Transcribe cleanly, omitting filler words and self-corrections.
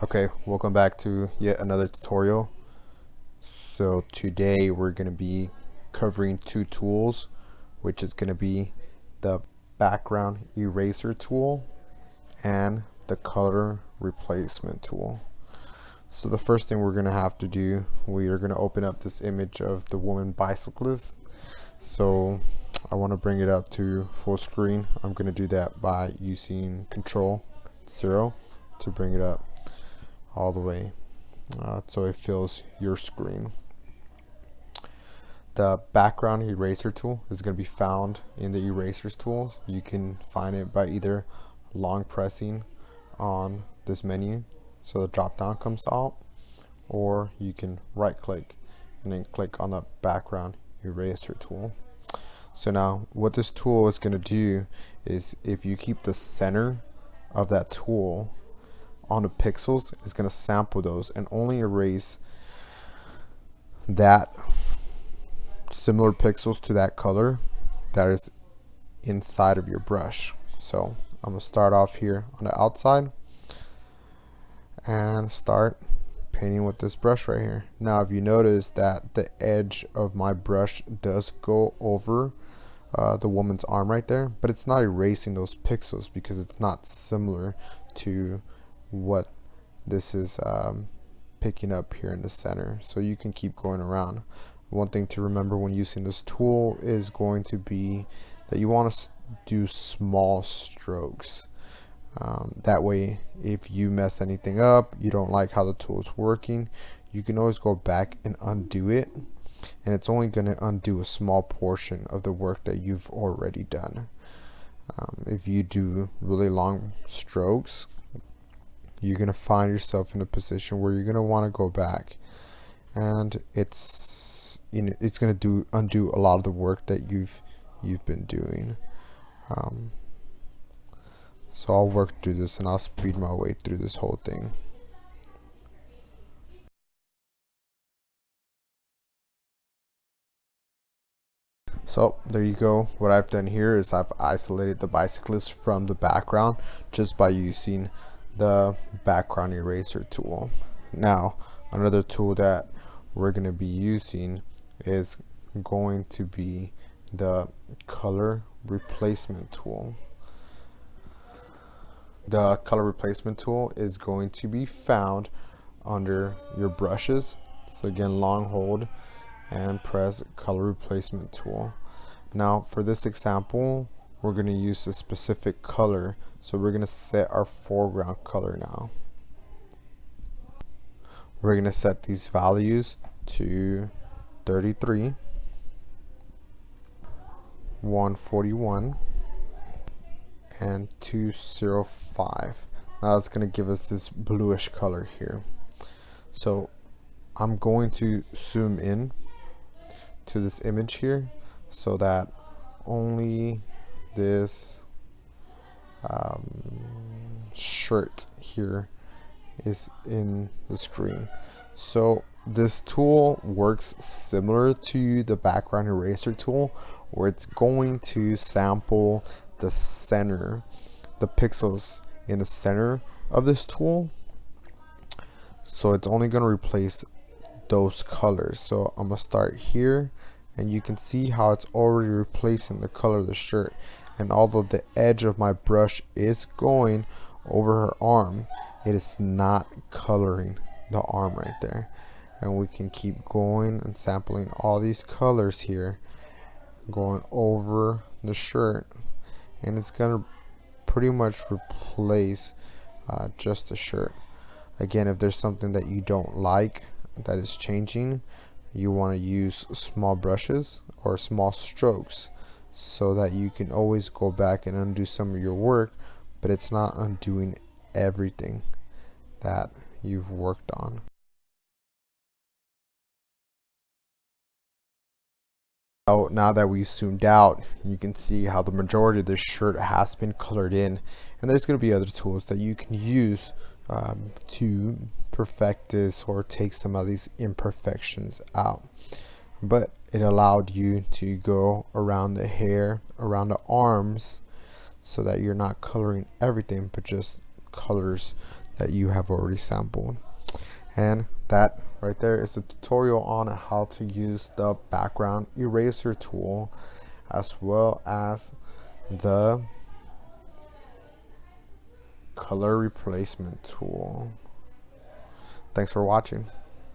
Okay, welcome back to yet another tutorial. So today we're going to be covering two tools, which is going to be the background eraser tool and the color replacement tool. So the first thing we're going to have to do, we are going to open up this image of the woman bicyclist. So I want to bring it up to full screen. I'm going to do that by using Control-0 to bring it up all the way so it fills your screen. The background eraser tool is going to be found in the erasers tools. You can find it by either long pressing on this menu so the drop down comes out, or you can right click and then click on the background eraser tool. So now what this tool is going to do is, if you keep the center of that tool on the pixels, it's going to sample those and only erase that similar pixels to that color that is inside of your brush. So I'm going to start off here on the outside and start painting with this brush right here. Now if you notice that the edge of my brush does go over the woman's arm right there, but it's not erasing those pixels because it's not similar to what this is picking up here in the center. So you can keep going around. One thing to remember when using this tool is going to be that you want to do small strokes. That way, if you mess anything up, you don't like how the tool is working, you can always go back and undo it, and it's only going to undo a small portion of the work that you've already done. If you do really long strokes, you're going to find yourself in a position where you're going to want to go back, and it's going to undo a lot of the work that you've been doing. So I'll work through this and I'll speed my way through this whole thing. So there you go. What I've done here is I've isolated the bicyclist from the background just by using the background eraser tool. Now another tool that we're going to be using is going to be the color replacement tool. The color replacement tool is going to be found under your brushes. So again, long hold and press color replacement tool. Now for this example, we're going to use a specific color, so we're going to set our foreground color. Now we're going to set these values to 33, 141, and 205. Now that's going to give us this bluish color here. So I'm going to zoom in to this image here so that only this shirt here is in the screen. So this tool works similar to the background eraser tool, where it's going to sample the center, the pixels in the center of this tool. So it's only going to replace those colors. So I'm going to start here, and you can see how it's already replacing the color of the shirt. And although the edge of my brush is going over her arm, it is not coloring the arm right there. And we can keep going and sampling all these colors here, going over the shirt, and it's gonna pretty much replace just the shirt. Again, if there's something that you don't like that is changing, you want to use small brushes or small strokes so that you can always go back and undo some of your work, but it's not undoing everything that you've worked on. Now that we've zoomed out, you can see how the majority of this shirt has been colored in, and there's going to be other tools that you can use to perfect this or take some of these imperfections out. But it allowed you to go around the hair, around the arms, so that you're not coloring everything, but just colors that you have already sampled. And that right there is a tutorial on how to use the background eraser tool as well as the color replacement tool. Thanks for watching.